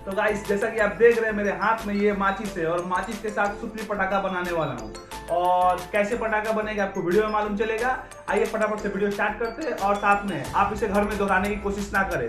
तो गाइस जैसा कि आप देख रहे हैं मेरे हाथ में ये माचिस है और माचिस के साथ सुतली पटाखा बनाने वाला हूँ। और कैसे पटाखा बनेगा आपको वीडियो में मालूम चलेगा। आइए फटाफट से वीडियो स्टार्ट करते हैं और साथ में आप इसे घर में दोहराने की कोशिश ना करें।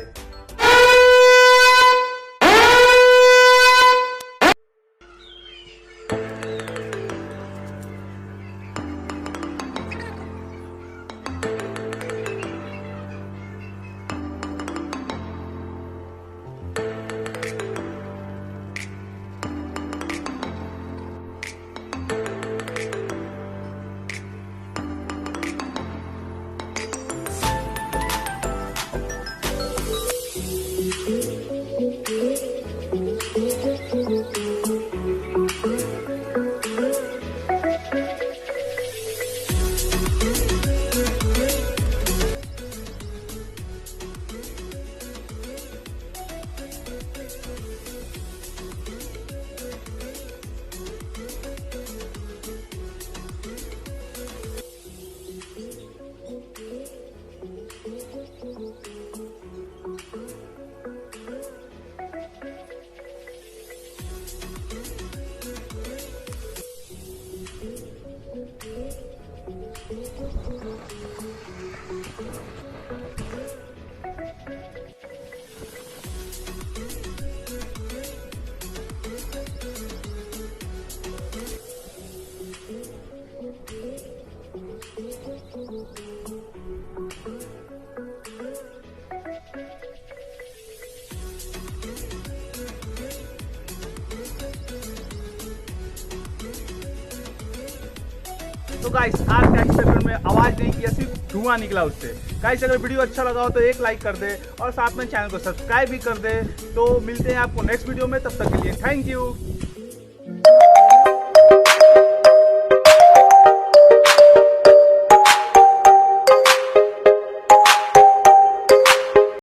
तो गाइस आज का एक्सपेरिमेंट में आवाज नहीं किया, सिर्फ धुआं निकला उससे। गाइस अगर वीडियो अच्छा लगा हो तो एक लाइक कर दे और साथ में चैनल को सब्सक्राइब भी कर दे। तो मिलते हैं आपको नेक्स्ट वीडियो में, तब तक के लिए थैंक यू।